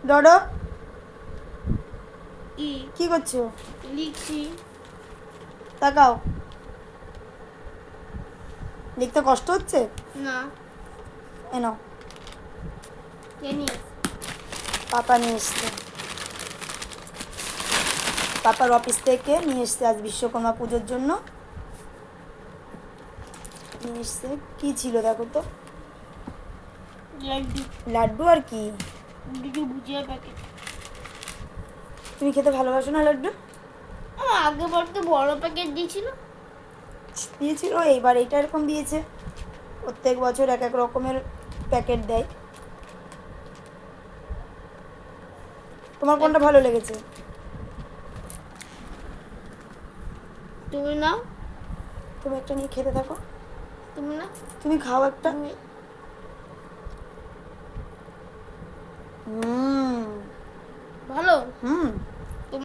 ডডো কি কি করছো? লিখছি। তাকাও। লিখতে কষ্ট হচ্ছে? না এনো, জানি। পাপা নিয়ে এসছে। পাপার অফিস থেকে নিয়ে এসছে আজ বিশ্বকর্মা পুজোর জন্য। নিয়ে এসছে কি ছিল দেখো তো? লাড্ডু, লাড্ডু আর কি? দুটো ভুজিয়ার প্যাকেট। তুমি খেতে ভালোবাসো না লাড্ডু? আগে বার তো বড় প্যাকেট দিয়েছিল। দিয়েছিল, এইবার এইটা এরকম দিয়েছে। প্রত্যেক বছর এক এক রকমের প্যাকেট দেয়। তোমার কোনটা ভালো লেগেছে? তুমি নাও, তুমি একটা নিয়ে খেতে থাকো। তুমি না, তুমি খাও একটা। তুমি